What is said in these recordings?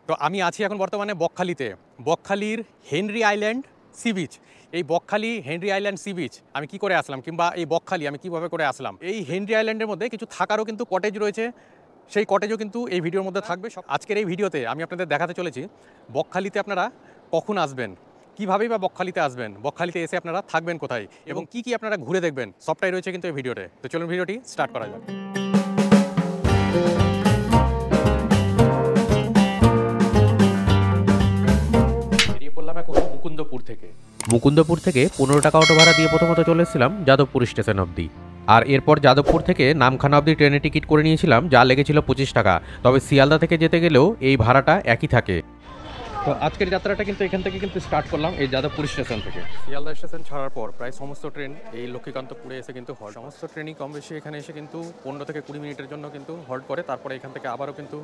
তো আমি আছি এখন বর্তমানে বকখালিতে, বকখালির হেনরি আইল্যান্ড সি বিচ। এই Bakkhali Henry island sea beach আমি কি করে আসলাম, কিংবা এই বকখালি আমি কিভাবে করে আসলাম। এই হেনরি আইল্যান্ডের মধ্যে কিছু থাকারও কিন্তু কটেজ রয়েছে, সেই কটেজও কিন্তু এই ভিডিওর মধ্যে থাকবে। আজকের এই ভিডিওতে আমি আপনাদের দেখাতে চলেছি বকখালিতে আপনারা কখন আসবেন, কীভাবেই বা বকখালিতে আসবেন, বকখালিতে এসে আপনারা থাকবেন কোথায় এবং কি কি আপনারা ঘুরে দেখবেন, সবটাই রয়েছে কিন্তু এই ভিডিওতে। তো চলুন ভিডিওটি স্টার্ট করা যাক। বললাম এখন মুকুন্দপুর থেকে 15 টাকা অটো ভাড়া দিয়ে প্রথমত চলে এসেছিলাম যাদবপুর স্টেশন অবধি, আর এরপর যাদবপুর থেকে নামখানা অবধি ট্রেনের টিকিট করে নিয়েছিলাম, যা লেগেছিল 25 টাকা। তবে শিয়ালদা থেকে যেতে গেলেও এই ভাড়াটা একই থাকে। তো আজকের যাত্রাটা কিন্তু এখান থেকে কিন্তু স্টার্ট করলাম, এই যাদবপুর স্টেশন থেকে। শিয়ালদা স্টেশন ছাড়ার পর প্রায় সমস্ত ট্রেন এই লক্ষ্মীকান্তপুরে এসে কিন্তু হল্ট, সমস্ত ট্রেনই কম বেশি এখানে এসে কিন্তু 15 থেকে 20 মিনিটের জন্য কিন্তু হল্ট করে, তারপরে এখান থেকে আবারও কিন্তু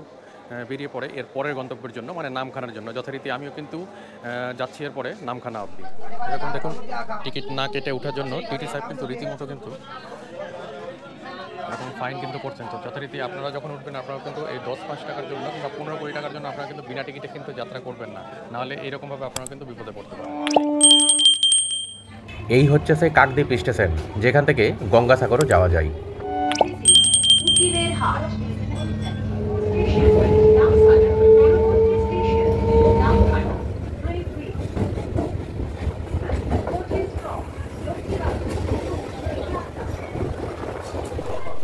বেরিয়ে পড়ে এর পরের গন্তব্যের জন্য, মানে নামখানার জন্য। যথারীতি আমিও কিন্তু যাচ্ছি এরপরে নামখানা অবধি। এরকম দেখুন, টিকিট না কেটে ওঠার জন্য টিটি সাহেব কিন্তু রীতিমতো কিন্তু এরকম ফাইন কিন্তু করছেন। তো যথারীতি আপনারা যখন উঠবেন আপনারা কিন্তু এই 10-5 টাকার জন্য কিংবা 15-20 টাকার জন্য আপনারা কিন্তু বিনা টিকিটে কিন্তু যাত্রা করবেন না, নাহলে এইরকমভাবে আপনারা কিন্তু বিপদে পড়তে পারেন। এই হচ্ছে সেই কাকদ্বীপ স্টেশন, যেখান থেকে গঙ্গাসাগরও যাওয়া যায়।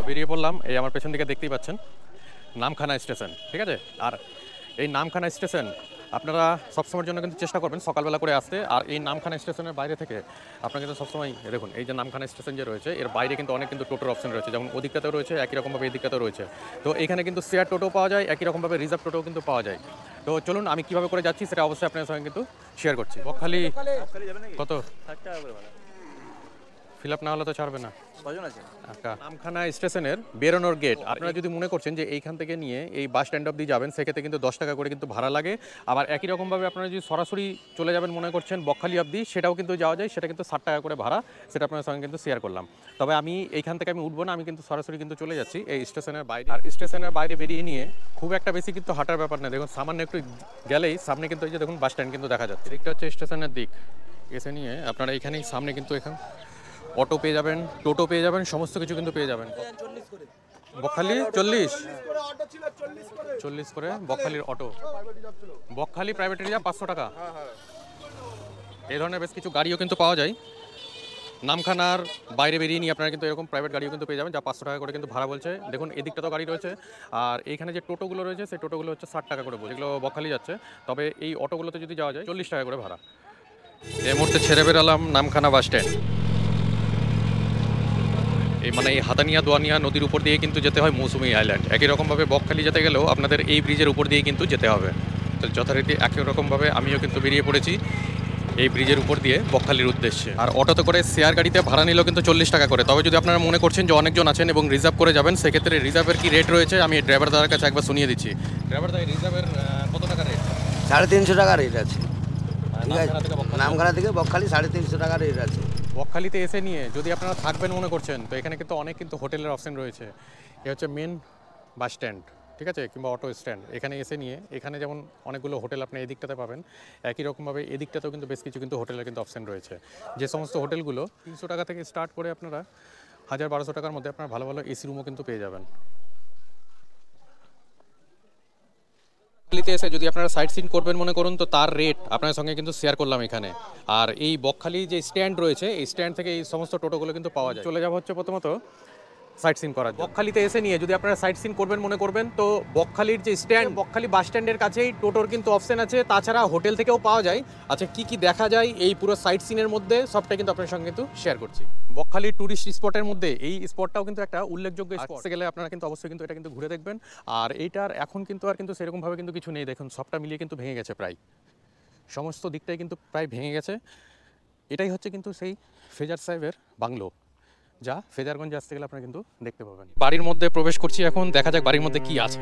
বেরিয়ে পড়লাম, এই আমার পেছন দিকে দেখতেই পাচ্ছেন নামখানা স্টেশন, ঠিক আছে। আর এই নামখানা স্টেশন আপনারা সবসময়ের জন্য কিন্তু চেষ্টা করবেন সকালবেলা করে আসতে। আর এই নামখানা স্টেশনের বাইরে থেকে আপনারা কিন্তু সবসময় দেখুন, এই যে নামখানা স্টেশন যে রয়েছে এর বাইরে কিন্তু অনেক কিন্তু টোটোর অপশন রয়েছে, যেমন ওদিকটাতেও রয়েছে, একই রকমভাবে এই দিকটাতেও রয়েছে। তো এখানে কিন্তু শেয়ার টোটো পাওয়া যায়, একই রকমভাবে রিজার্ভ টোটোও কিন্তু পাওয়া যায়। তো চলুন আমি কীভাবে করে যাচ্ছি সেটা অবশ্যই আপনাদের সঙ্গে কিন্তু শেয়ার করছি। বকখালি কত ফিল আপ না হলে তো ছাড়বে না। নামখানা স্টেশনের বেরোনোর গেট, আপনারা যদি মনে করছেন যে এইখান থেকে নিয়ে এই বাস স্ট্যান্ড অবধি যাবেন, সেক্ষেত্রে কিন্তু 10 টাকা করে কিন্তু ভাড়া লাগে। আবার একই রকমভাবে আপনারা যদি সরাসরি চলে যাবেন মনে করছেন বকখালি অবধি, সেটাও কিন্তু যাওয়া যায়, সেটা কিন্তু 60 টাকা করে ভাড়া। সেটা আপনার সঙ্গে কিন্তু শেয়ার করলাম। তবে আমি এইখান থেকে আমি উঠবো না, আমি কিন্তু সরাসরি কিন্তু চলে যাচ্ছি এই স্টেশনের বাইরে। আর স্টেশনের বাইরে বেরিয়ে নিয়ে খুব একটা বেশি কিন্তু হাঁটার ব্যাপার না, দেখুন সামান্য একটু গেলেই সামনে কিন্তু এই যে দেখুন বাস স্ট্যান্ড কিন্তু দেখা যাচ্ছে। দিকটা হচ্ছে স্টেশনের দিক। এসে নিয়ে আপনারা এখানেই সামনে কিন্তু এখানে অটো পেয়ে যাবেন, টোটো পেয়ে যাবেন, সমস্ত কিছু কিন্তু পেয়ে যাবেন। বকখালি 40 করে বকখালির অটো, বকখালি প্রাইভেট রিজার্ভ 500 টাকা। এই ধরনের বেশ কিছু গাড়িও কিন্তু পাওয়া যায়। নামখানার বাইরে বেরিয়ে নিয়ে আপনারা কিন্তু এরকম প্রাইভেট গাড়িও কিন্তু পেয়ে যাবেন, যা 500 টাকা করে কিন্তু ভাড়া বলছে। দেখুন এদিকটা তো গাড়ি রয়েছে, আর এইখানে যে টোটোগুলো রয়েছে সেই টোটোগুলো হচ্ছে 60 টাকা করে বলছে, এগুলো বকখালি যাচ্ছে। তবে এই অটোগুলোতে যদি যাওয়া যায় 40 টাকা করে ভাড়া। এই মুহূর্তে ছেড়ে বেরালাম নামখানা বাস স্ট্যান্ড। মানে এই হাতানিয়া দোয়ানিয়া নদীর উপর দিয়ে কিন্তু যেতে হয় মৌসুমী আইল্যান্ড। একই রকমভাবে বকখালি যেতে গেলেও আপনাদের এই ব্রিজের উপর দিয়ে কিন্তু যেতে হবে। তো যথারীতি একই রকমভাবে আমিও কিন্তু বেরিয়ে পড়েছি এই ব্রিজের উপর দিয়ে বকখালির উদ্দেশ্যে। আর অটোতে করে শেয়ার গাড়িতে ভাড়া নিলেও কিন্তু 40 টাকা করে। তবে যদি আপনারা মনে করছেন যে অনেকজন আছেন এবং রিজার্ভ করে যাবেন, সেক্ষেত্রে রিজার্ভের কি রেট রয়েছে আমি ড্রাইভার দাদার কাছে একবার শুনিয়ে দিচ্ছি। ড্রাইভার দাদা, রিজার্ভের কত টাকা রেট? 350 টাকা রেট আছে। নামখানা থেকে বকখালি 350 টাকা রেট আছে। বকখালিতে এসে নিয়ে যদি আপনারা থাকবেন মনে করছেন, তো এখানে কিন্তু অনেক কিন্তু হোটেলের অপশন রয়েছে। এ হচ্ছে মেন বাস স্ট্যান্ড, ঠিক আছে, কিংবা অটো স্ট্যান্ড। এখানে এসে নিয়ে এখানে যেমন অনেকগুলো হোটেল আপনি এই দিকটাতে পাবেন, একই রকমভাবে এদিকটাতেও কিন্তু বেশ কিছু কিন্তু হোটেলের কিন্তু অপশন রয়েছে। যে সমস্ত হোটেলগুলো 300 টাকা থেকে স্টার্ট করে আপনারা 1000-1200 টাকার মধ্যে আপনারা ভালো ভালো এসি রুমও কিন্তু পেয়ে যাবেন। বকখালিতে এসে যদি আপনারা সাইট সিন করবেন মনে করুন, তো তার রেট আপনার সঙ্গে কিন্তু শেয়ার করলাম এখানে। আর এই বকখালি যে স্ট্যান্ড রয়েছে, এই স্ট্যান্ড থেকে এই সমস্ত টোটোগুলো কিন্তু পাওয়া যায়। চলে যাবো হচ্ছে প্রথমত সাইট সিন করার। বকখালিতে এসে নিয়ে যদি আপনারা সাইট সিন করবেন মনে করবেন, তো বকখালির যে স্ট্যান্ড, বকখালি বাস স্ট্যান্ডের কাছেই টোটোর কিন্তু অপশন আছে, তাছাড়া হোটেল থেকেও পাওয়া যায়। আচ্ছা কি কি দেখা যায় এই পুরো সাইট সিনের মধ্যে, সবটা কিন্তু আপনার সঙ্গে কিন্তু শেয়ার করছি। বকখালির টুরিস্ট স্পটের মধ্যে এই স্পটটাও কিন্তু একটা উল্লেখযোগ্য স্পট। গেলে আপনারা কিন্তু অবশ্যই কিন্তু এটা কিন্তু ঘুরে দেখবেন। আর এইটার এখন কিন্তু আর কিন্তু সেরকমভাবে কিন্তু কিছু নেই, দেখুন সবটা মিলিয়ে কিন্তু ভেঙে গেছে, প্রায় সমস্ত দিকটাই কিন্তু প্রায় ভেঙে গেছে। এটাই হচ্ছে কিন্তু সেই ফেজার সাহেবের বাংলো, যা ফেজারগঞ্জে আসতে গেলে আপনারা কিন্তু দেখতে পাবেন। বাড়ির মধ্যে প্রবেশ করছি এখন, দেখা যাক বাড়ির মধ্যে কি আছে।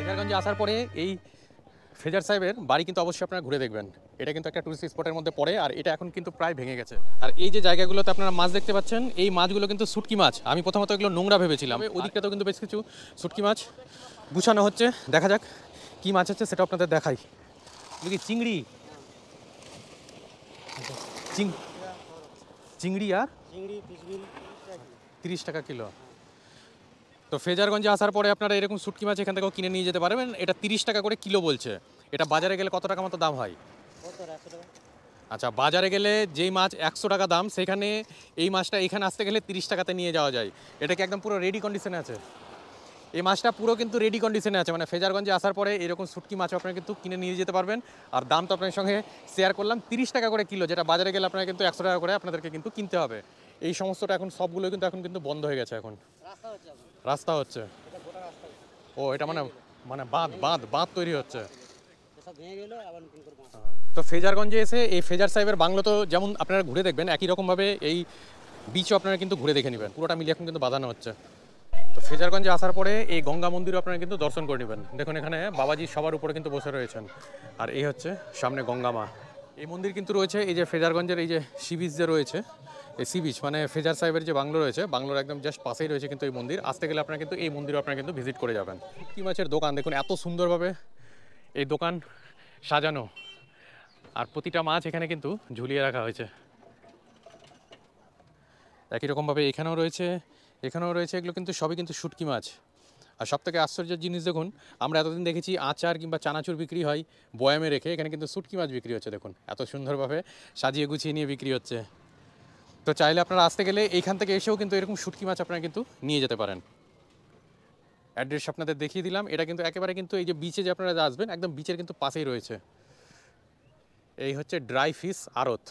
ফেজারগঞ্জে আসার পরে এই ফেজার সাহেবের বাড়ি কিন্তু অবশ্যই আপনারা ঘুরে দেখবেন। এটা কিন্তু একটা টুরিস্ট স্পটের মধ্যে পড়ে, আর এটা এখন কিন্তু প্রায় ভেঙে গেছে। আর এই যে জায়গাগুলোতে আপনারা মাছ দেখতে পাচ্ছেন, এই মাছগুলো কিন্তু শুটকি মাছ। আমি প্রথমত এগুলো নোংরা ভেবেছিলাম, ওদিকটাতেও কিন্তু বেশ কিছু শুটকি মাছ গুছানো হচ্ছে। দেখা যাক কি মাছ হচ্ছে সেটা আপনাদের দেখাই। কি চিংড়ি, চিংড়ি আর 30 টাকা কিলো। তো ফেজারগঞ্জে আসার পরে আপনারা এরকম শুটকি মাছ এখান থেকেও কিনে নিয়ে যেতে পারবেন। এটা 30 টাকা করে কিলো বলছে। এটা বাজারে গেলে কত টাকা মতো দাম হয়? আচ্ছা, বাজারে গেলে যেই মাছ 100 টাকা দাম, সেখানে এই মাছটা এখানে আসতে গেলে 30 টাকাতে নিয়ে যাওয়া যায়। এটা কি একদম পুরো রেডি কন্ডিশনে আছে? এই মাছটা পুরো কিন্তু রেডি কন্ডিশনে আছে, মানে ফেজারগঞ্জে আসার পরে এরকম শুটকি মাছ আপনারা কিন্তু কিনে নিয়ে যেতে পারবেন। আর দাম তো আপনার সঙ্গে শেয়ার করলাম, 30 টাকা করে কিলো, যেটা বাজারে গেলে আপনারা কিন্তু 100 টাকা করে আপনাদেরকে কিন্তু কিনতে হবে। এই সমস্তটা এখন সবগুলো কিন্তু এখন বন্ধ হয়ে গেছে। এখন রাস্তা হচ্ছে। ও, এটা মানে মানে বাঁধ বাঁধ বাঁধ তৈরি হচ্ছে। তো ফেজারগঞ্জে এসে এই ফেজার সাহেবের বাংলো তো যেমন আপনারা ঘুরে দেখবেন, একই রকমভাবে এই বিচও আপনারা কিন্তু ঘুরে দেখে নেবেন। পুরোটা মিলিয়ে এখন কিন্তু বাঁধানো হচ্ছে। তো ফেজারগঞ্জে আসার পরে এই গঙ্গা মন্দিরও আপনারা কিন্তু দর্শন করে নেবেন। দেখুন এখানে বাবাজি সবার উপরে কিন্তু বসে রয়েছেন, আর এই হচ্ছে সামনে গঙ্গা মা। এই মন্দির কিন্তু রয়েছে এই যে ফেজারগঞ্জের এই যে সি বিচ যে রয়েছে, এই সি বিচ মানে ফেজার সাহেবের যে বাংলো রয়েছে, বাংলোর একদম জাস্ট পাশেই রয়েছে কিন্তু এই মন্দির। আসতে গেলে আপনারা কিন্তু এই মন্দিরও আপনারা কিন্তু ভিজিট করে যাবেন। শুটকি মাছের দোকান দেখুন, এত সুন্দরভাবে এই দোকান সাজানো, আর প্রতিটা মাছ এখানে কিন্তু ঝুলিয়ে রাখা হয়েছে। একই রকমভাবে এখানেও রয়েছে, এখানেও রয়েছে। এগুলো কিন্তু সবই কিন্তু শুটকি মাছ। আর সবথেকে আশ্চর্যের জিনিস দেখুন, আমরা এতদিন দেখেছি আচার কিংবা চানাচুর বিক্রি হয় বয়ামে রেখে, এখানে কিন্তু শুটকি মাছ বিক্রি হচ্ছে। দেখুন এত সুন্দরভাবে সাজিয়ে গুছিয়ে নিয়ে বিক্রি হচ্ছে। তো চাইলে আপনারা আসতে গেলে এইখান থেকে এসেও কিন্তু এরকম শুটকি মাছ আপনারা কিন্তু নিয়ে যেতে পারেন। অ্যাড্রেস আপনাদের দেখিয়ে দিলাম। এটা কিন্তু একেবারে কিন্তু এই যে বিচে যে আপনারা আসবেন, একদম বিচের কিন্তু পাশেই রয়েছে। এই হচ্ছে ড্রাই ফিশ আড়ত।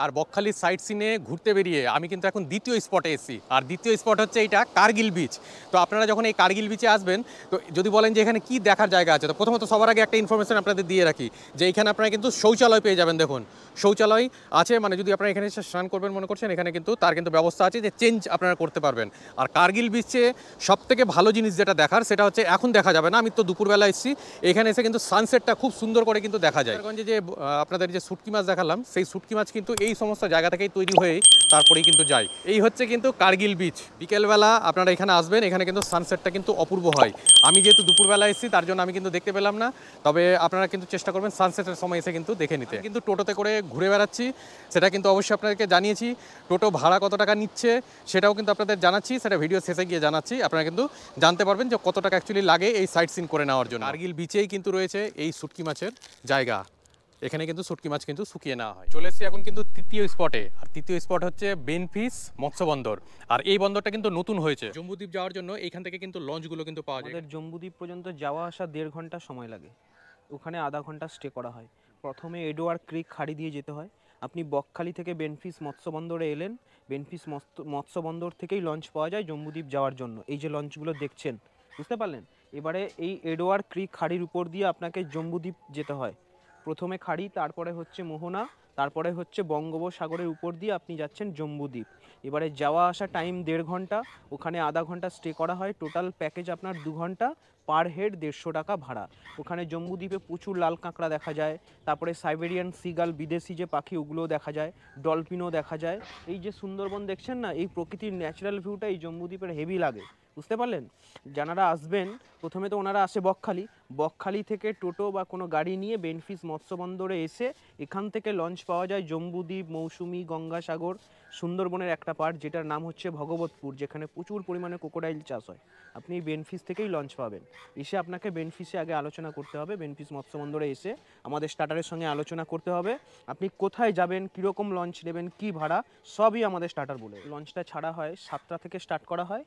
আর বকখালির সাইট সিনে ঘুরতে বেরিয়ে আমি কিন্তু এখন দ্বিতীয় স্পটে এসেছি। আর দ্বিতীয় স্পট হচ্ছে এইটা কার্গিল বিচ। তো আপনারা যখন এই কার্গিল বিচে আসবেন, তো যদি বলেন যে এখানে কি দেখার জায়গা আছে, তো প্রথমত সবার আগে একটা ইনফরমেশন আপনাদের দিয়ে রাখি যে এখানে আপনারা কিন্তু শৌচালয় পেয়ে যাবেন। দেখুন শৌচালয় আছে, মানে যদি আপনারা এখানে এসে স্নান করবেন মনে করছেন, এখানে কিন্তু তার কিন্তু ব্যবস্থা আছে যে চেঞ্জ আপনারা করতে পারবেন। আর কার্গিল বিচে সবথেকে ভালো জিনিস যেটা দেখার, সেটা হচ্ছে এখন দেখা যাবে না, আমি তো দুপুরবেলা এসেছি, এখানে এসে কিন্তু সানসেটটা খুব সুন্দর করে কিন্তু দেখা যায়। যে আপনাদের যে শুটকি মাছ দেখালাম, সেই শুটকি মাছ কিন্তু এই সমস্ত জায়গা থেকেই তৈরি হয়ে তারপরেই কিন্তু যায়। এই হচ্ছে কিন্তু কার্গিল বিচ। বিকেলবেলা আপনারা এখানে আসবেন, এখানে কিন্তু সানসেটটা কিন্তু অপূর্ব হয়। আমি যেহেতু দুপুরবেলা এসেছি তার জন্য আমি কিন্তু দেখতে পেলাম না, তবে আপনারা কিন্তু চেষ্টা করবেন সানসেটের সময় এসে কিন্তু দেখে নিতে। কিন্তু টোটোতে করে ঘুরে বেড়াচ্ছি, সেটা কিন্তু অবশ্যই আপনাদেরকে জানিয়েছি। টোটো ভাড়া কত টাকা নিচ্ছে সেটাও কিন্তু আপনাদের জানাচ্ছি, সেটা ভিডিও শেষে গিয়ে জানাচ্ছি। আপনারা কিন্তু জানতে পারবেন যে কত টাকা অ্যাকচুয়ালি লাগে এই সাইট সিন করে নেওয়ার জন্য। কার্গিল বিচেই কিন্তু রয়েছে এই শুটকি মাছের জায়গা। এখানে কিন্তু শুটকি মাছ কিন্তু শুকিয়ে নেওয়া হয়। চলে এসেছি এখন কিন্তু তৃতীয় স্পটে, আর তৃতীয় স্পট হচ্ছে বেনফিস মৎস্য বন্দর। আর এই বন্দরটা কিন্তু নতুন হয়েছে। জম্বুদ্বীপ যাওয়ার জন্য এখান থেকে কিন্তু লঞ্চগুলো কিন্তু পাওয়া যায়। আমাদের জম্বুদ্বীপ পর্যন্ত যাওয়া আসা 1.5 ঘন্টা সময় লাগে, ওখানে আধা ঘন্টা স্টে করা হয়। প্রথমে এডোয়ার ক্রিক খাড়ি দিয়ে যেতে হয়। আপনি বকখালি থেকে বেনফিস মৎস্য বন্দরে এলেন, বেনফিস মৎস্য বন্দর থেকেই লঞ্চ পাওয়া যায় জম্বুদ্বীপ যাওয়ার জন্য। এই যে লঞ্চগুলো দেখছেন, বুঝতে পারলেন? এবারে এই এডোয়ার ক্রিক খাড়ির উপর দিয়ে আপনাকে জম্বুদ্বীপ যেতে হয়। প্রথমে খাড়ি, তারপরে হচ্ছে মোহনা, তারপরে হচ্ছে বঙ্গোপসাগরের উপর দিয়ে আপনি যাচ্ছেন জম্বুদ্বীপ। এবারে যাওয়া আসা টাইম 1.5 ঘন্টা, ওখানে আধা ঘন্টা স্টে করা হয়। টোটাল প্যাকেজ আপনার 2 ঘন্টা, পার হেড 150 টাকা ভাড়া। ওখানে জম্বুদ্বীপে প্রচুর লাল কাঁকড়া দেখা যায়, তারপরে সাইবেরিয়ান সিগাল, বিদেশি যে পাখি, ওগুলোও দেখা যায়, ডলফিনও দেখা যায়। এই যে সুন্দরবন দেখছেন না, এই প্রকৃতির ন্যাচারাল ভিউটা এই জম্বুদ্বীপের হেভি লাগে, বুঝতে পারলেন? যারা আসবেন, প্রথমে তো ওনারা আসে বকখালি থেকে টোটো বা কোনো গাড়ি নিয়ে বেনফিস মৎস্য বন্দরে এসে এখান থেকে লঞ্চ পাওয়া যায় জম্বুদ্বীপ, মৌসুমী, গঙ্গাসাগর, সুন্দরবনের একটা পার্ট যেটার নাম হচ্ছে ভগবতপুর, যেখানে প্রচুর পরিমাণে ক্রোকোডাইল চাষ হয়। আপনি বেনফিস থেকেই লঞ্চ পাবেন। এসে আপনাকে বেনফিসে আগে আলোচনা করতে হবে। বেনফিস মৎস্য বন্দরে এসে আমাদের স্টার্টারের সঙ্গে আলোচনা করতে হবে, আপনি কোথায় যাবেন, কীরকম লঞ্চ নেবেন, কী ভাড়া, সবই আমাদের স্টার্টার বলে। লঞ্চটা ছাড়া হয় 7টা থেকে স্টার্ট করা হয়,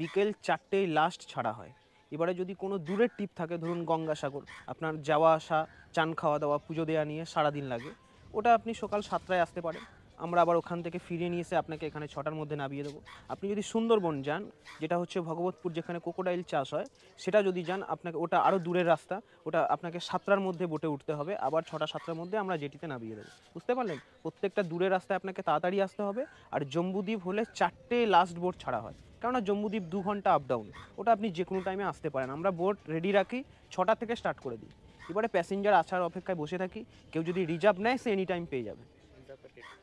বিকেল 4টেয় লাস্ট ছাড়া হয়। এবারে যদি কোনো দূরের ট্রিপ থাকে, ধরুন গঙ্গাসাগর, আপনার যাওয়া আসা, চান খাওয়া দাওয়া, পুজো দেওয়া নিয়ে সারাদিন লাগে, ওটা আপনি সকাল 7টায় আসতে পারেন। আমরা আবার ওখান থেকে ফিরিয়ে নিয়ে এসে আপনাকে এখানে 6টার মধ্যে নামিয়ে দেবো। আপনি যদি সুন্দরবন যান, যেটা হচ্ছে ভগবতপুর, যেখানে ক্রোকোডাইল চাষ হয়, সেটা যদি যান, আপনাকে ওটা আরও দূরের রাস্তা, ওটা আপনাকে 7টার মধ্যে বোটে উঠতে হবে, আবার 6টা-7টার মধ্যে আমরা জেটিতে নামিয়ে দেবো, বুঝতে পারলেন? প্রত্যেকটা দূরের রাস্তায় আপনাকে তাড়াতাড়ি আসতে হবে। আর জম্বুদ্বীপ হলে 4টে লাস্ট বোট ছাড়া হয়, কেননা জম্বুদ্বীপ 2 ঘন্টা আপ ডাউন, ওটা আপনি যে কোনো টাইমে আসতে পারেন। আমরা বোট রেডি রাখি, 6টা থেকে স্টার্ট করে দিই। এবারে প্যাসেঞ্জার আসার অপেক্ষায় বসে থাকি, কেউ যদি রিজার্ভ নেয় সে এনি টাইম পেয়ে যাবে।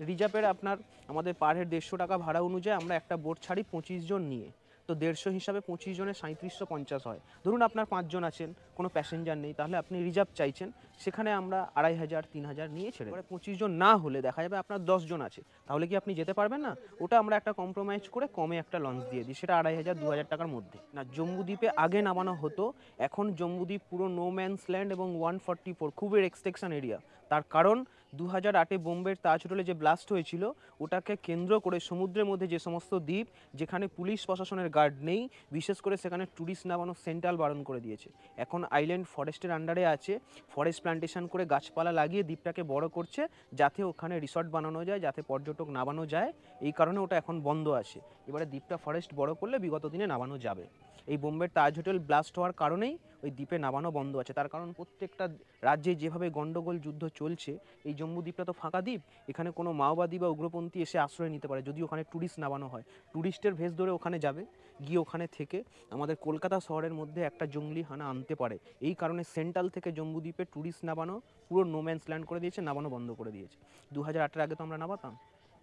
রিজার্ভের আপনার আমাদের পার হেড 150 টাকা ভাড়া অনুযায়ী আমরা একটা বোট ছাড়ি 25 জন নিয়ে, তো 150 হিসাবে 25 জনের 3750 হয়। ধরুন আপনার 5 জন আছেন, কোনো প্যাসেঞ্জার নেই, তাহলে আপনি রিজার্ভ চাইছেন, সেখানে আমরা 2500 3000 নিয়ে ছেড়ে। এবারে 25 জন না হলে দেখা যাবে আপনার 10 জন আছে, তাহলে কি আপনি যেতে পারবেন না? ওটা আমরা একটা কম্প্রোমাইজ করে কমে একটা লঞ্চ দিয়ে দিই, সেটা 2500 2000 টাকার মধ্যে। না, জম্বুদ্বীপে আগে নামানো হতো, এখন জম্বুদ্বীপ পুরো নো ম্যানস ল্যান্ড এবং 144 খুবই এক্সটেনশন এরিয়া। তার কারণ 2008-এ বোম্বের তাজ হোটেলে যে ব্লাস্ট হয়েছিল, ওটাকে কেন্দ্র করে সমুদ্রের মধ্যে যে সমস্ত দ্বীপ যেখানে পুলিশ প্রশাসনের গার্ড নেই, বিশেষ করে সেখানে ট্যুরিস্ট নামানো সেন্ট্রাল বারণ করে দিয়েছে। এখন আইল্যান্ড ফরেস্টের আন্ডারে আছে, ফরেস্ট প্ল্যান্টেশন করে গাছপালা লাগিয়ে দ্বীপটাকে বড় করছে, যাতে ওখানে রিসর্ট বানানো যায়, যাতে পর্যটক নামানো যায়। এই কারণে ওটা এখন বন্ধ আছে। এবারে দ্বীপটা ফরেস্ট বড় করলে বিগত দিনে নামানো যাবে। এই বোম্বের তাজ হোটেল ব্লাস্ট হওয়ার কারণেই ওই দ্বীপে নামানো বন্ধ আছে। তার কারণ প্রত্যেকটা রাজ্যে যেভাবে গন্ডগোল যুদ্ধ চলছে, এই জম্বুদ্বীপটা তো ফাঁকা দ্বীপ, এখানে কোনো মাওবাদী বা উগ্রপন্থী এসে আশ্রয় নিতে পারে যদি ওখানে ট্যুরিস্ট নামানো হয়। ট্যুরিস্টের ভেস ধরে ওখানে যাবে, গিয়ে ওখানে থেকে আমাদের কলকাতা শহরের মধ্যে একটা জঙ্গলি হানা আনতে পারে। এই কারণে সেন্ট্রাল থেকে জম্বুদ্বীপে ট্যুরিস্ট নামানো পুরো নোম্যান্স ল্যান্ড করে দিয়েছে, নামানো বন্ধ করে দিয়েছে। 2008-এর আগে তো আমরা নামাতাম,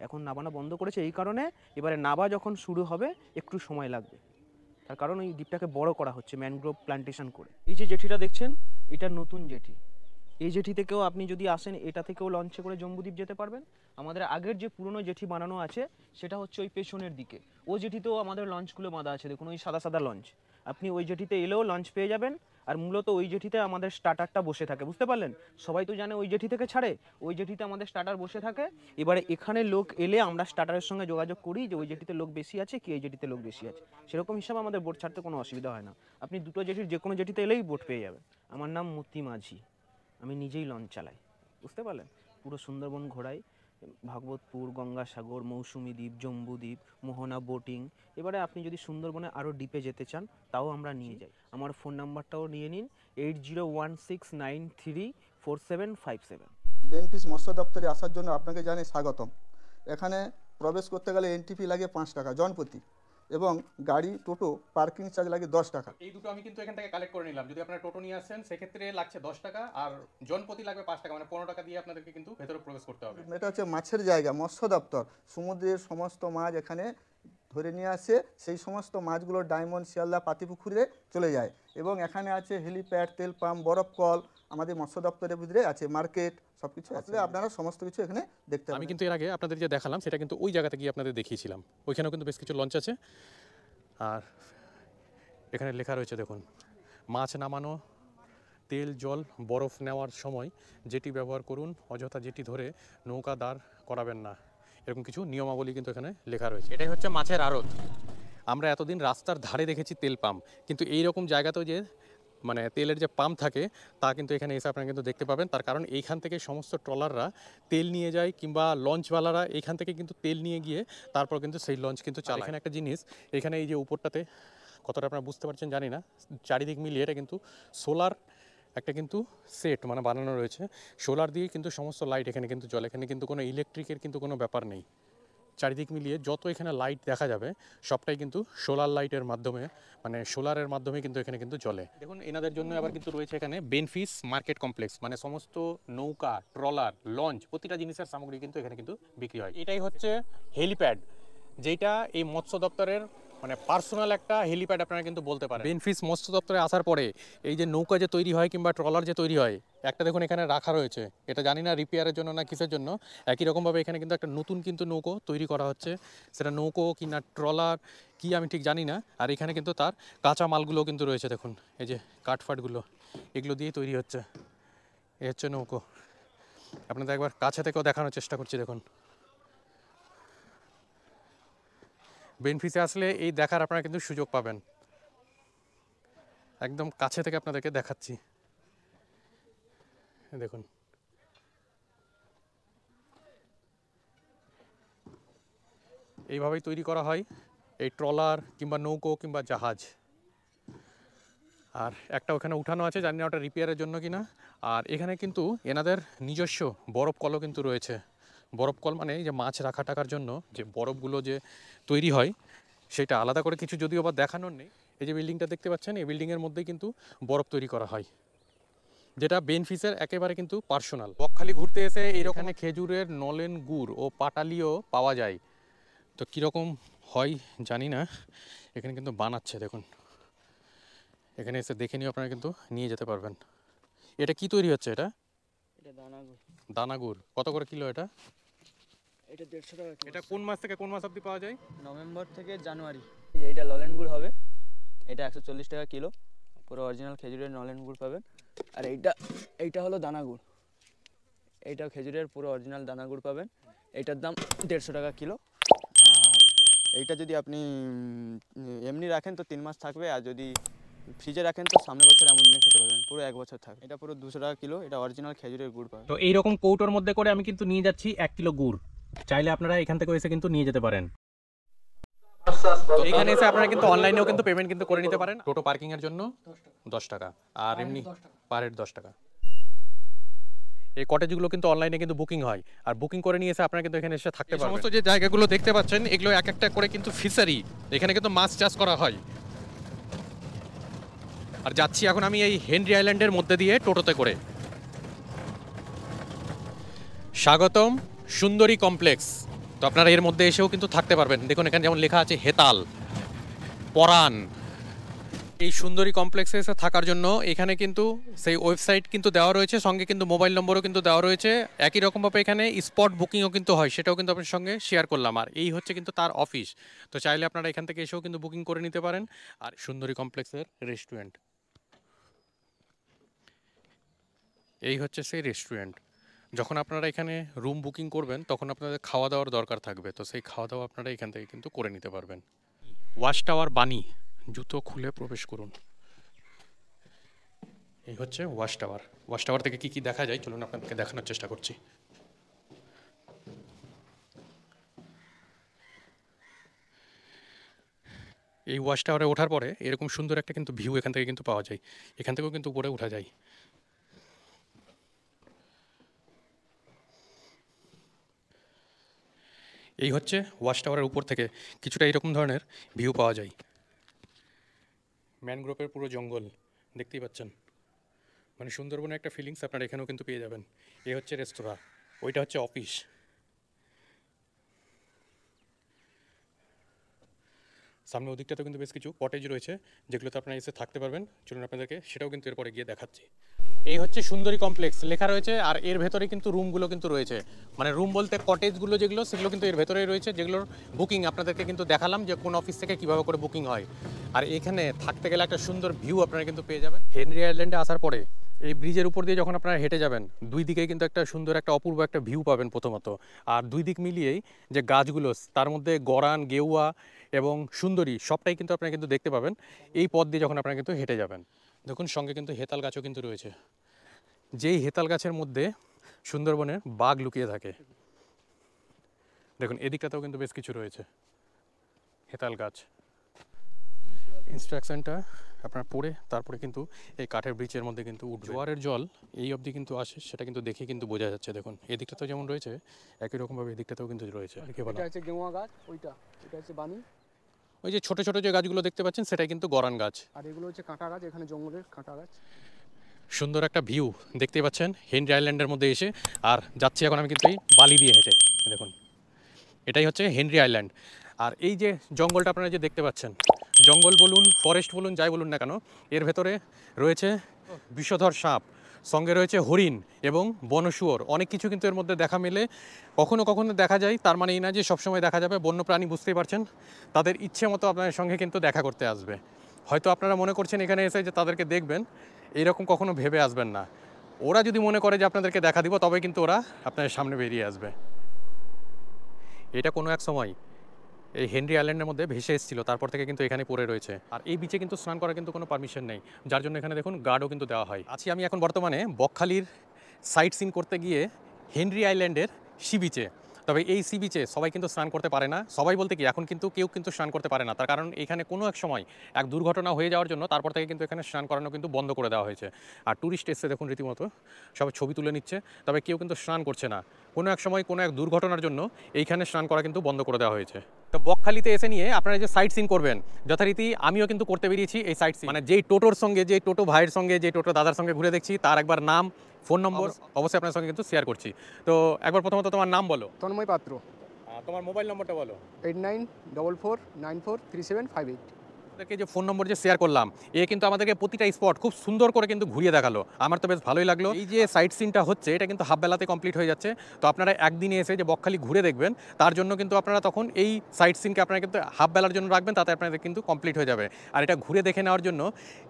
এখন নামানো বন্ধ করেছে। এই কারণে এবারে নাবা যখন শুরু হবে একটু সময় লাগবে, তার কারণ এই দ্বীপটাকে বড় করা হচ্ছে ম্যানগ্রোভ প্ল্যান্টেশন করে। এই যে জেটিটা দেখছেন, এটা নতুন জেটি। এই জেটি থেকেও আপনি যদি আসেন, এটা থেকেও লঞ্চে করে জম্বুদ্বীপ যেতে পারবেন। আমাদের আগের যে পুরনো জেটি বানানো আছে, সেটা হচ্ছে ওই পেছনের দিকে। ও জেটিতেও আমাদের লঞ্চগুলো বাঁধা আছে, দেখুন ওই সাদা সাদা লঞ্চ। আপনি ওই জেটিতে এলেও লঞ্চ পেয়ে যাবেন। আর মূলত ওই জেটিতে আমাদের স্টার্টারটা বসে থাকে, বুঝতে পারলেন? সবাই তো জানে ওই জেটি থেকে ছাড়ে, ওই জেটিতে আমাদের স্টার্টার বসে থাকে। এবারে এখানে লোক এলে আমরা স্টার্টারের সঙ্গে যোগাযোগ করি যে ওই জেটিতে লোক বেশি আছে কি এই জেটিতে লোক বেশি আছে, সেরকম হিসাবে আমাদের বোট ছাড়তে কোনো অসুবিধা হয় না। আপনি দুটো জেটির যে কোনো জেটিতে এলেই বোট পেয়ে যাবেন। আমার নাম মূর্তি মাঝি, আমি নিজেই লঞ্চ চালাই, বুঝতে পারলেন? পুরো সুন্দরবন ঘোরাই, ভাগবতপুর, গঙ্গাসাগর, মৌসুমী দ্বীপ, জম্বুদ্বীপ, মোহনা বোটিং। এবারে আপনি যদি সুন্দরবনে আরও ডিপে যেতে চান, তাও আমরা নিয়ে যাই। আমার ফোন নাম্বারটাও নিয়ে নিন, 8016934757। বেনফিস মৎস্য দপ্তরে আসার জন্য আপনাকে জানাই স্বাগতম। এখানে প্রবেশ করতে গেলে এন্ট্রি ফি লাগে 5 টাকা জনপ্রতি, এবং গাড়ি টোটো পার্কিং চার্জ লাগে 10 টাকা। এই দুটো আমি কিন্তু এখান থেকে কালেক্ট করে নিলাম। যদি আপনারা টোটো নিয়ে আসেন সেক্ষেত্রে লাগছে 10 টাকা, আর জনপ্রতি লাগবে 5 টাকা, মানে 15 টাকা দিয়ে আপনাদেরকে কিন্তু ভেতরে প্রবেশ করতে হবে। এটা হচ্ছে মাছের জায়গা, মৎস্য দপ্তর সমুদ্রের সমস্ত মাছ এখানে ধরে নিয়ে আসে, সেই সমস্ত মাছগুলো ডায়মন্ড, শিয়ালদা, পাতিপুকুরে চলে যায়। এবং এখানে আছে হেলিপ্যাড, তেল পাম্প, বরফ কল, আমাদের মৎস্য দপ্তরের ভিতরে আছে মার্কেট, সব কিছু আসলে আপনারা সমস্ত কিছু এখানে দেখতে পাবেন। আমি কিন্তু এর আগে আপনাদের যে দেখালাম সেটা কিন্তু ওই জায়গাতে গিয়ে আপনাদের দেখিয়েছিলাম। ওইখানেও কিন্তু বেশ কিছু লঞ্চ আছে, আর এখানে লেখা রয়েছে দেখুন, মাছ নামানো, তেল, জল, বরফ নেওয়ার সময় যেটি ব্যবহার করুন, অযথা যেটি ধরে নৌকা দাঁড় করাবেন না, এরকম কিছু নিয়মাবলী কিন্তু এখানে লেখা রয়েছে। এটাই হচ্ছে মাছের আড়ত। আমরা এতদিন রাস্তার ধারে দেখেছি তেল পাম্প, কিন্তু এই রকম জায়গাতেও যে মানে তেলের যে পাম্প থাকে তা কিন্তু এখানে এসে আপনারা কিন্তু দেখতে পাবেন। তার কারণ এইখান থেকে সমস্ত ট্রলাররা তেল নিয়ে যায়, কিংবা লঞ্চওয়ালারা এইখান থেকে কিন্তু তেল নিয়ে গিয়ে তারপর কিন্তু সেই লঞ্চ কিন্তু চালায়। এখানে একটা জিনিস, এখানে এই যে উপরটাতে কতটা আপনারা বুঝতে পারছেন জানি না, চারিদিক মিলিয়ে এটা কিন্তু সোলার একটা কিন্তু সেট মানে বানানো রয়েছে। সোলার দিয়ে কিন্তু সমস্ত লাইট এখানে কিন্তু জ্বলে, এখানে কিন্তু কোনো ইলেকট্রিকের কিন্তু কোনো ব্যাপার নেই। চারিদিক মিলিয়ে যত এখানে লাইট দেখা যাবে সবটাই কিন্তু সোলার লাইটের মাধ্যমে, মানে সোলারের মাধ্যমে কিন্তু এখানে কিন্তু জ্বলে। দেখুন এনাদের জন্য আবার কিন্তু রয়েছে এখানে বেনফিস মার্কেট কমপ্লেক্স, মানে সমস্ত নৌকা, ট্রলার, লঞ্চ, প্রতিটা জিনিসের সামগ্রী কিন্তু এখানে কিন্তু বিক্রি হয়। এটাই হচ্ছে হেলিপ্যাড, যেটা এই মৎস্য দপ্তরের মানে পার্সোনাল একটা হেলিপ্যাড আপনারা কিন্তু বলতে পারেন। বেনফিস মৎস্য দপ্তরে আসার পরে এই যে নৌকা যে তৈরি হয় কিংবা ট্রলার যে তৈরি হয়, একটা দেখুন এখানে রাখা রয়েছে, এটা জানি না রিপেয়ারের জন্য না কিসের জন্য। একই রকমভাবে এখানে কিন্তু একটা নতুন কিন্তু নৌকো তৈরি করা হচ্ছে, সেটা নৌকো কি না ট্রলার কি আমি ঠিক জানি না। আর এখানে কিন্তু তার কাঁচা মালগুলো কিন্তু রয়েছে, দেখুন এই যে কাঠফাটগুলো, এগুলো দিয়ে তৈরি হচ্ছে। এ হচ্ছে নৌকো, আপনাদের একবার কাছে থেকেও দেখানোর চেষ্টা করছি। দেখুন বেনফিসে আসলে এই দেখার আপনারা কিন্তু সুযোগ পাবেন, একদম কাছে থেকে আপনাদেরকে দেখাচ্ছি। দেখুন এইভাবেই তৈরি করা হয় এই ট্রলার কিংবা নৌকো কিংবা জাহাজ। আর একটা ওখানে উঠানো আছে, জানি না ওটা রিপেয়ারের জন্য কিনা। আর এখানে কিন্তু এনাদের নিজস্ব বরফ কলও কিন্তু রয়েছে। বরফ কল মানে যে মাছ রাখা টাকার জন্য যে বরফগুলো যে তৈরি হয়, সেটা আলাদা করে কিছু যদিও বা দেখানোর নেই। এই যে বিল্ডিংটা দেখতে পাচ্ছেন, এই বিল্ডিংয়ের মধ্যেই কিন্তু বরফ তৈরি করা হয়, যেটা বেনফিসের একেবারে কিন্তু পার্সোনাল। বকখালি ঘুরতে এসে এইরকম খেজুরের নলেন গুড় ও পাটালিও পাওয়া যায়। তো কীরকম হয় জানি না, এখানে কিন্তু বানাচ্ছে দেখুন, এখানে এসে দেখে নিয়ে আপনারা কিন্তু নিয়ে যেতে পারবেন। এটা কি তৈরি হচ্ছে? এটা এটা দানাগুড়। দানাগুড়। কত করে কিলো এটা? এটা 150 টাকা কিলো। এটা কোন মাস থেকে কোন মাস অবধি পাওয়া যায়? নভেম্বর থেকে জানুয়ারি। এটা ললেন গুড় হবে, এটা 140 টাকা কিলো, পুরো অরিজিনাল খেজুরের নলেন গুড় পাবেন। আর এইটা হলো দানা গুড়, এইটাও খেজুরের পুরো অরিজিনাল দানা গুড় পাবেন। এইটার দাম 150 টাকা কিলো। আর এইটা যদি আপনি এমনি রাখেন তো 3 মাস থাকবে, আর যদি ফ্রিজে রাখেন তো সামনের বছর এমন দিনে খেতে পারবেন, পুরো 1 বছর থাকবে। এটা পুরো 200 টাকা কিলো, এটা অরিজিনাল খেজুরের গুড় পাবেন। তো এইরকম কৌটোর মধ্যে করে আমি কিন্তু নিয়ে যাচ্ছি 1 কিলো গুড়। চাইলে আপনারা এখান থেকে এসে কিন্তু নিয়ে যেতে পারেন। এখানে এসে আপনারা কিন্তু অনলাইনেও কিন্তু পেমেন্ট কিন্তু করে নিতে পারেন। টোটো পার্কিং এর জন্য 10 টাকা, আর এমনি পার হেড 10 টাকা। এই কটেজগুলো কিন্তু অনলাইনে কিন্তু বুকিং হয়, আর বুকিং করে নিয়ে এসে আপনারা কিন্তু এখানে এসে থাকতে পারবেন। সমস্ত যে জায়গাগুলো দেখতে পাচ্ছেন এগুলো এক একটা করে কিন্তু ফিশারি, এখানে কিন্তু মাছ চাষ করা হয়। আর যাচ্ছি এখন আমি এই হেনরি আইল্যান্ডের মধ্যে দিয়ে টোটোতে করে। স্বাগতম সুন্দরী কমপ্লেক্স। তো আপনারা এর মধ্যে এসেও কিন্তু থাকতে পারবেন। দেখুন এখানে যেমন লেখা আছে হেতাল, পরাণ। এই সুন্দরী কমপ্লেক্সে এসে থাকার জন্য এখানে কিন্তু সেই ওয়েবসাইট কিন্তু দেওয়া রয়েছে, সঙ্গে কিন্তু মোবাইল নম্বরও কিন্তু দেওয়া রয়েছে। একই রকমভাবে এখানে স্পট বুকিংও কিন্তু হয়, সেটাও কিন্তু আপনার সঙ্গে শেয়ার করলাম। আর এই হচ্ছে কিন্তু তার অফিস। তো চাইলে আপনারা এখান থেকে এসেও কিন্তু বুকিং করে নিতে পারেন। আর সুন্দরী কমপ্লেক্সের রেস্টুরেন্ট, এই হচ্ছে সেই রেস্টুরেন্ট। যখন আপনারা এখানে রুম বুকিং করবেন তখন আপনাদের খাওয়া দাওয়ার দরকার থাকবে, তো সেই খাওয়া দাওয়া আপনারা এখান থেকে কিন্তু করে নিতে পারবেন। ওয়াচ টাওয়ার বানি, জুতো খুলে প্রবেশ করুন। এই হচ্ছে ওয়াচ টাওয়ার। ওয়াচ টাওয়ার থেকে কি কি দেখা যায় চলুন আপনাদেরকে দেখানোর চেষ্টা করছি। এই ওয়াচ টাওয়ারে ওঠার পরে এরকম সুন্দর একটা কিন্তু ভিউ এখান থেকে কিন্তু পাওয়া যায়। এখান থেকেও কিন্তু উপরে ওঠা যায়। এই হচ্ছে ওয়াচ টাওয়ারের উপর থেকে কিছুটা এরকম ধরনের ভিউ পাওয়া যায়। ম্যানগ্রোভের পুরো জঙ্গল দেখতেই পাচ্ছেন, মানে সুন্দরবনের একটা ফিলিংস আপনারা এখানেও কিন্তু পেয়ে যাবেন। এই হচ্ছে রেস্তোরাঁ, ওইটা হচ্ছে অফিস। সামনে ওদিকটাতে কিন্তু বেশ কিছু কটেজ রয়েছে যেগুলোতে আপনারা এসে থাকতে পারবেন। চলুন আপনাদেরকে সেটাও কিন্তু এরপরে গিয়ে দেখাচ্ছি। এই হচ্ছে সুন্দরী কমপ্লেক্স লেখা রয়েছে, আর এর ভেতরে কিন্তু রুমগুলো কিন্তু রয়েছে। মানে রুম বলতে কটেজগুলো যেগুলো সেগুলো কিন্তু এর ভেতরেই রয়েছে, যেগুলোর বুকিং আপনাদেরকে কিন্তু দেখালাম যে কোন অফিস থেকে কীভাবে করে বুকিং হয়। আর এখানে থাকতে গেলে একটা সুন্দর ভিউ আপনারা কিন্তু পেয়ে যাবেন। হেনরি আইল্যান্ডে আসার পরে এই ব্রিজের উপর দিয়ে যখন আপনারা হেঁটে যাবেন, দুই দিকে কিন্তু একটা সুন্দর একটা অপূর্ব একটা ভিউ পাবেন প্রথমত। আর দুই দিক মিলিয়েই যে গাছগুলো, তার মধ্যে গরান, গেউয়া এবং সুন্দরী সবটাই কিন্তু আপনারা কিন্তু দেখতে পাবেন এই পথ দিয়ে যখন আপনারা কিন্তু হেঁটে যাবেন। দেখুন সঙ্গে কিন্তু হেতাল গাছও কিন্তু রয়েছে, যেই হেতাল গাছের মধ্যে সুন্দরবনের বাঘ লুকিয়ে থাকে। দেখুন এদিকটাতেও কিন্তু বেশ কিছু রয়েছে হেতাল গাছ। ইনস্ট্রাকশনটা আপনার পড়ে তারপরে কিন্তু এই কাঠের ব্রিজের মধ্যে কিন্তু জোয়ারের জল এই অবধি কিন্তু আসে, সেটা কিন্তু দেখে কিন্তু বোঝা যাচ্ছে। দেখুন এদিকটাতেও যেমন রয়েছে একই রকমভাবে এদিকটাতেও কিন্তু রয়েছে। এটা হচ্ছে গেওয়া গাছ, এটা হচ্ছে বানি। ওই যে ছোট ছোট যে গাছগুলো দেখতে পাচ্ছেন সেটাই কিন্তু গরান গাছ। আর এগুলো হচ্ছে কাঁটা গাছ, এখানে জঙ্গলের কাঁটা গাছ। সুন্দর একটা ভিউ দেখতে পাচ্ছেন হেনরি আইল্যান্ডের মধ্যে এসে। আর যাচ্ছি এখন আমি কিন্তু এই বালি দিয়ে হেঁটে। দেখুন এটাই হচ্ছে হেনরি আইল্যান্ড। আর এই যে জঙ্গলটা আপনারা যে দেখতে পাচ্ছেন, জঙ্গল বলুন, ফরেস্ট বলুন, যাই বলুন না কেন, এর ভেতরে রয়েছে বিষধর সাপ, সঙ্গে রয়েছে হরিণ এবং বনশুয়োর। অনেক কিছু কিন্তু এর মধ্যে দেখা মেলে। কখনো কখনো দেখা যায়, তার মানে এই না যে সবসময় দেখা যাবে। বন্যপ্রাণী বুঝতেই পারছেন, তাদের ইচ্ছে মতো আপনাদের সঙ্গে কিন্তু দেখা করতে আসবে। হয়তো আপনারা মনে করছেন এখানে এসে যে তাদেরকে দেখবেন, এইরকম কখনো ভেবে আসবেন না। ওরা যদি মনে করে যে আপনাদেরকে দেখা দিব, তবে কিন্তু ওরা আপনাদের সামনে বেরিয়ে আসবে। এটা কোনো এক সময় এই হেনরি আইল্যান্ডের মধ্যে ভেসে এসেছিল, তারপর থেকে কিন্তু এখানে পড়ে রয়েছে। আর এই বিচে কিন্তু স্নান করার কিন্তু কোনো পারমিশন নেই, যার জন্য এখানে দেখুন গার্ডও কিন্তু দেওয়া হয়। আছি আমি এখন বর্তমানে বকখালির সাইট সিন করতে গিয়ে হেনরি আইল্যান্ডের সি বিচে। তবে এই সি বিচে সবাই কিন্তু স্নান করতে পারে না, সবাই বলতে কি এখন কিন্তু কেউ কিন্তু স্নান করতে পারে না, তার কারণ এখানে কোনো এক সময় এক দুর্ঘটনা হয়ে যাওয়ার জন্য তারপর থেকে কিন্তু এখানে স্নান করানো কিন্তু বন্ধ করে দেওয়া হয়েছে। আর ট্যুরিস্ট এসে দেখুন রীতিমতো সবাই ছবি তুলে নিচ্ছে, তবে কেউ কিন্তু স্নান করছে না। কোনো এক সময় কোনো এক দুর্ঘটনার জন্য এইখানে স্নান করা কিন্তু বন্ধ করে দেওয়া হয়েছে। তো বকখালিতে এসে নিয়ে আপনারা যে সাইট সিন করবেন, যথারীতি আমিও কিন্তু করতে বেরিয়েছি এই সাইট সিন। মানে যেই টোটোর সঙ্গে, যেই টোটো ভাইয়ের সঙ্গে, যেই টোটো দাদার সঙ্গে ঘুরে দেখছি, তার একবার নাম, ফোন নম্বর অবশ্যই আপনার সঙ্গে কিন্তু শেয়ার করছি। তো একবার প্রথমত তোমার নাম বলো। তন্ময় পাত্র, তোমার মোবাইল নম্বরটা বলো। 8944943758। যে ফোন নম্বর যে শেয়ার করলাম, এ কিন্তু আমাদেরকে প্রতিটা স্পট খুব সুন্দর করে কিন্তু ঘুরিয়ে দেখালো। আমার তো বেশ ভালোই লাগলো। এই যে সাইট সিনটা হচ্ছে, এটা কিন্তু হাফ বেলাতে কমপ্লিট হয়ে যাচ্ছে। তো আপনারা একদিনে এসে যে বকখালি ঘুরে দেখবেন, তার জন্য কিন্তু আপনারা তখন এই সাইট সিনকে আপনারা কিন্তু হাফ বেলার জন্য রাখবেন, তাতে আপনাদের কিন্তু কমপ্লিট হয়ে যাবে। আর এটা ঘুরে দেখে নেওয়ার জন্য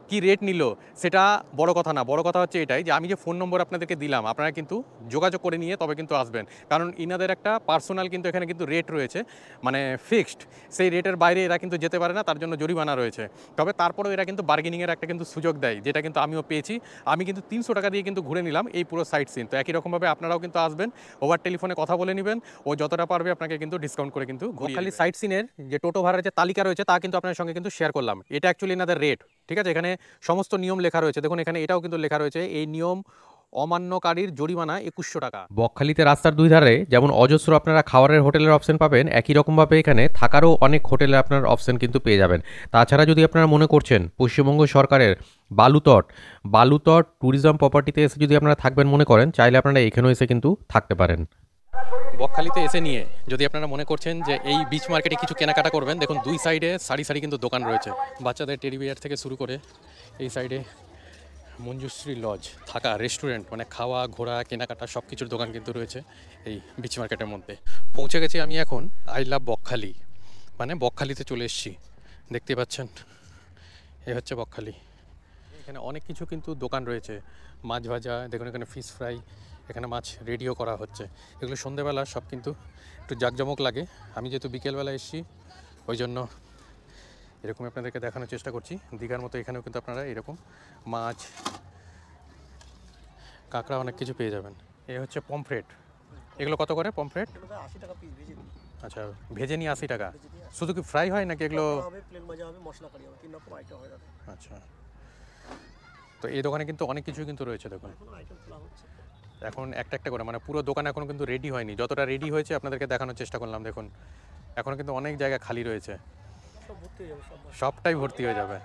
কি রেট নিল সেটা বড় কথা না, বড় কথা হচ্ছে এটাই যে আমি যে ফোন নম্বর আপনাদেরকে দিলাম, আপনারা কিন্তু যোগাযোগ করে নিয়ে তবে কিন্তু আসবেন। কারণ ইনাদের একটা পার্সোনাল কিন্তু এখানে কিন্তু রেট রয়েছে, মানে ফিক্সড। সেই রেটের বাইরে এরা কিন্তু যেতে পারে না, তার জন্য জরিমানা রয়েছে। তবে তারপরেও এরা কিন্তু বার্গেনিংয়ের একটা কিন্তু সুযোগ দেয়, যেটা কিন্তু আমিও পেয়েছি। আমি কিন্তু 300 টাকা দিয়ে কিন্তু ঘুরে নিলাম এই পুরো সাইট সিন। তো একই রকমভাবে আপনারাও কিন্তু আসবেন, ওভার টেলিফোনে কথা বলে নেবেন, ও যতটা পারবে আপনাকে কিন্তু ডিসকাউন্ট করে কিন্তু বকখালি সাইট সিনের যে টোটো ভাড়ার যে তালিকা রয়েছে তা কিন্তু আপনার সঙ্গে কিন্তু শেয়ার করলাম। এটা অ্যাকচুয়ালি এনাদের রেট, ঠিক আছে? এখানে সমস্ত নিয়ম লেখা রয়েছে। দেখুন এখানে এটাও কিন্তু লেখা রয়েছে, এই নিয়ম অমান্যকারীর জরিমানা 2100 টাকা। বকখালিতে রাস্তার দুই ধারে যেমন অজস্র আপনারা খাবারের হোটেলের অপশন পাবেন, একই রকমভাবে এখানে থাকারও অনেক হোটেলে আপনার অপশন কিন্তু পেয়ে যাবেন। তাছাড়া যদি আপনারা মনে করছেন পশ্চিমবঙ্গ সরকারের বালুতট ট্যুরিজম প্রপার্টিতে এসে যদি আপনারা থাকবেন মনে করেন, চাইলে আপনারা এখানেও এসে কিন্তু থাকতে পারেন। বকখালিতে এসে নিয়ে যদি আপনারা মনে করছেন যে এই বিচ মার্কেটে কিছু কেনাকাটা করবেন, দেখুন দুই সাইডে সারি সারি কিন্তু দোকান রয়েছে, বাচ্চাদের টেডি বিয়ার থেকে শুরু করে এই সাইডে মঞ্জুশ্রী লজ, থাকা, রেস্টুরেন্ট, মানে খাওয়া, ঘোরা, কেনাকাটা সব কিছুর দোকান কিন্তু রয়েছে এই বিচ মার্কেটের মধ্যে। পৌঁছে গেছি আমি এখন আই লাভ বকখালি, মানে বকখালিতে চলে এসেছি। দেখতে পাচ্ছেন এই হচ্ছে বকখালি। এখানে অনেক কিছু কিন্তু দোকান রয়েছে, মাছ ভাজা, দেখুন এখানে ফিশ ফ্রাই, এখানে মাছ রেডিও করা হচ্ছে। এগুলো সন্ধেবেলা সব কিন্তু একটু জাঁকজমক লাগে। আমি যেহেতু বিকেলবেলা এসেছি ওই জন্য এরকম আপনাদেরকে দেখানোর চেষ্টা করছি। দীঘার মতো এখানেও কিন্তু আপনারা এরকম মাছ, কাঁকড়া অনেক কিছু পেয়ে যাবেন। এই হচ্ছে পমফ্রেট, এগুলো কত করে পমফ্রেট? 80 টাকা পিস ভেজে দিই। আচ্ছা, ভেজে নিয়ে 80 টাকা। শুধু কি ফ্রাই হয় নাকি এগুলো? হবে প্লেন ভাজা হবে, মশলা কারি হবে, 3 রকম আইটেম হয় দাদা। আচ্ছা, তো এই দোকানে কিন্তু অনেক কিছুই কিন্তু রয়েছে। দেখুন এখন আইটেম খোলা হচ্ছে। এখন একটা একটা করে, মানে পুরো দোকান এখন কিন্তু রেডি হয়নি, যতটা রেডি হয়েছে আপনাদেরকে দেখানোর চেষ্টা করলাম। দেখুন এখন কিন্তু অনেক জায়গা খালি রয়েছে, সব ভর্তি হয়ে যাবে, সবটাই ভর্তি হয়ে যাবে।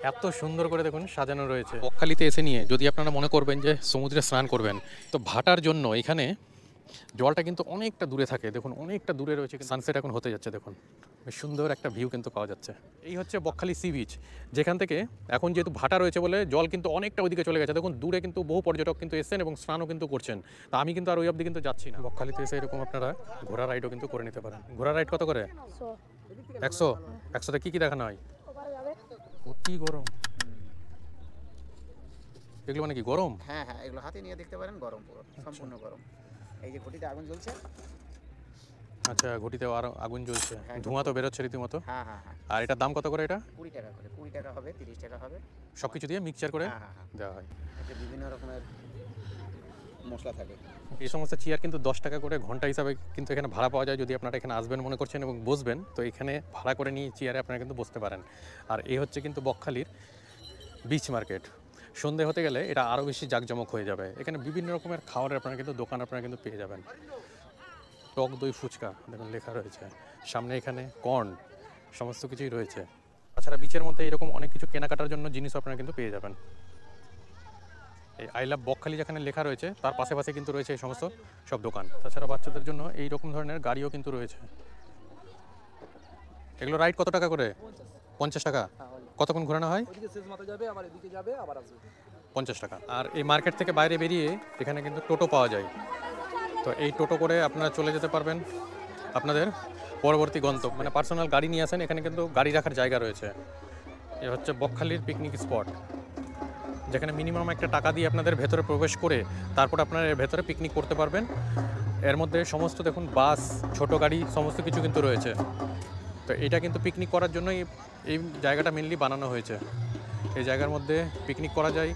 এত সুন্দর করে দেখুন সাজানো রয়েছে। বকখালিতে এসে নিয়ে যদি আপনারা মনে করবেন যে সমুদ্রে স্নান করবেন, তো ভাটার জন্য এখানে জলটা কিন্তু অনেকটা দূরে থাকে। দেখুন অনেকটা দূরে রয়েছে, সানসেট এখন হতে যাচ্ছে। দেখুন বেশ সুন্দর একটা ভিউ কিন্তু পাওয়া যাচ্ছে। এই হচ্ছে বকখালি সি বিচ, যেখান থেকে এখন যেহেতু ভাটা রয়েছে বলে জল কিন্তু অনেকটা ওইদিকে চলে গেছে। দেখুন দূরে কিন্তু বহু পর্যটক কিন্তু এসেছেন এবং স্নানও কিন্তু করছেন। তা আমি কিন্তু আর ওই অবধি কিন্তু যাচ্ছি না। বকখালিতে এসে এরকম আপনারা ঘোড়া রাইডও কিন্তু করে নিতে পারেন। ঘোড়া রাইড কত করে? 100। 100তে কী কী দেখানো হয়? অতি গরম, এগুলো মানে কি গরম? হ্যাঁ হ্যাঁ, এগুলো হাতে নিয়ে দেখতে পারেন, গরম পুরো সম্পূর্ণ গরম। এই যে ঘটিতে আগুন জ্বলছে। আচ্ছা, ঘটিতেও আর আগুন জ্বলছে, ধোঁয়া তো বেরোচ্ছে রীতিমতো। হ্যাঁ হ্যাঁ হ্যাঁ। আর এটার দাম কত করে? এটা 20 টাকা করে, 20 টাকা হবে, 30 টাকা হবে, সব কিছু দিয়ে মিক্সচার করে হ্যাঁ হ্যাঁ দেওয়া হয়। এতে বিভিন্ন রকমের মশলা থাকে। এই সমস্ত চেয়ার কিন্তু 10 টাকা করে ঘন্টা হিসাবে কিন্তু এখানে ভাড়া পাওয়া যায়। যদি আপনারা এখানে আসবেন মনে করছেন এবং বসবেন, তো এখানে ভাড়া করে নিয়ে চেয়ারে আপনারা কিন্তু বসতে পারেন। আর এই হচ্ছে কিন্তু বকখালির বিচ মার্কেট। সন্ধে হতে গেলে এটা আরও বেশি জাঁকজমক হয়ে যাবে। এখানে বিভিন্ন রকমের খাবারের আপনারা কিন্তু দোকান আপনারা কিন্তু পেয়ে যাবেন। টক দই ফুচকা দেখুন লেখা রয়েছে সামনে, এখানে কর্ন, সমস্ত কিছুই রয়েছে। তাছাড়া বিচের মধ্যে এরকম অনেক কিছু কেনাকাটার জন্য জিনিস আপনারা কিন্তু পেয়ে যাবেন। এই আই লাভ বকখালি যেখানে লেখা রয়েছে তার পাশে পাশে কিন্তু রয়েছে এই সমস্ত সব দোকান। তাছাড়া বাচ্চাদের জন্য এই রকম ধরনের গাড়িও কিন্তু রয়েছে। এগুলো রাইড কত টাকা করে? 50 টাকা। কতক্ষণ ঘোরানো হয়? ওইদিকে শেষ মাথা যাবে, আবার এদিকে যাবে, আবার আসবে। 50 টাকা। আর এই মার্কেট থেকে বাইরে বেরিয়ে এখানে কিন্তু টোটো পাওয়া যায়। তো এই টোটো করে আপনারা চলে যেতে পারবেন আপনাদের পরবর্তী গন্তব্য, মানে পার্সোনাল গাড়ি নিয়ে আসেন, এখানে কিন্তু গাড়ি রাখার জায়গা রয়েছে। এ হচ্ছে বকখালির পিকনিক স্পট, যেখানে মিনিমাম একটা টাকা দিয়ে আপনাদের ভেতরে প্রবেশ করে তারপর আপনারা এর ভেতরে পিকনিক করতে পারবেন। এর মধ্যে সমস্ত দেখুন বাস, ছোট গাড়ি সমস্ত কিছু কিন্তু রয়েছে। তো এটা কিন্তু পিকনিক করার জন্যই এই জায়গাটা মেনলি বানানো হয়েছে। এই জায়গার মধ্যে পিকনিক করা যায়,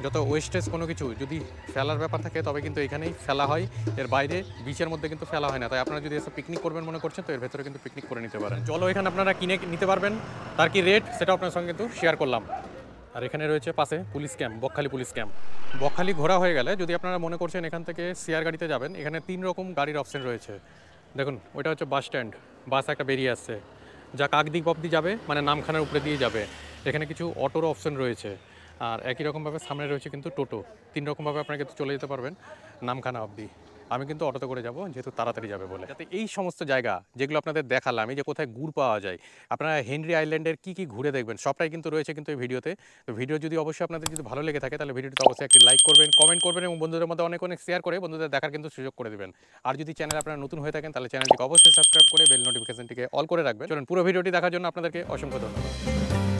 যত ওয়েস্টেজ কোনো কিছু যদি ফেলার ব্যাপার থাকে তবে কিন্তু এখানেই ফেলা হয়, এর বাইরে বিচের মধ্যে কিন্তু ফেলা হয় না। তাই আপনারা যদি এসে পিকনিক করবেন মনে করছেন তো এর ভেতরে কিন্তু পিকনিক করে নিতে পারেন। চলো এখানে আপনারা কিনে নিতে পারবেন, তার কি রেট সেটা আপনার সঙ্গে কিন্তু শেয়ার করলাম। আর এখানে রয়েছে পাশে police camp, Bakkhali police camp. Bakkhali ঘোরা হয়ে গেলে যদি আপনারা মনে করছেন এখান থেকে শেয়ার গাড়িতে যাবেন, এখানে 3 রকম গাড়ির অপশন রয়েছে। দেখুন ওইটা হচ্ছে বাস স্ট্যান্ড, বাস একটা বেরিয়ে আসছে যা কাকদ্বীপ অবধি যাবে, মানে নামখানার উপরে দিয়ে যাবে। এখানে কিছু অটোর অপশন রয়েছে, আর একই রকমভাবে সামনে রয়েছে কিন্তু টোটো। 3 রকমভাবে আপনারা কিন্তু চলে যেতে পারবেন নামখানা অবধি। আমি কিন্তু অটোতে করে যাব, যেহেতু তাড়াতাড়ি যাবে বলে। যাতে এই সমস্ত জায়গা যেগুলো আপনাদের দেখালাম, এই যে কোথায় গুড় পাওয়া যায়, আপনারা হেনরি আইল্যান্ডের কী কী ঘুরে দেখবেন সবটাই কিন্তু রয়েছে কিন্তু এই ভিডিওতে। তো ভিডিও যদি অবশ্যই আপনাদের যদি ভালো লেগে থাকে তাহলে ভিডিওতে অবশ্যই একটি লাইক করবেন, কমেন্ট করবেন এবং বন্ধুদের মধ্যে অনেক অনেক শেয়ার করে বন্ধুদের দেখার কিন্তু সুযোগ করে দেবেন। আর যদি চ্যানেল আপনারা নতুন হয়ে থাকেন তাহলে চ্যানেলটিকে অবশ্যই সাবস্ক্রাইব করে বেল নোটিফিকেশনটিকে অল করে রাখবেন। চলুন পুরো ভিডিওটি দেখার জন্য আপনাদেরকে অসংখ্য ধন্যবাদ।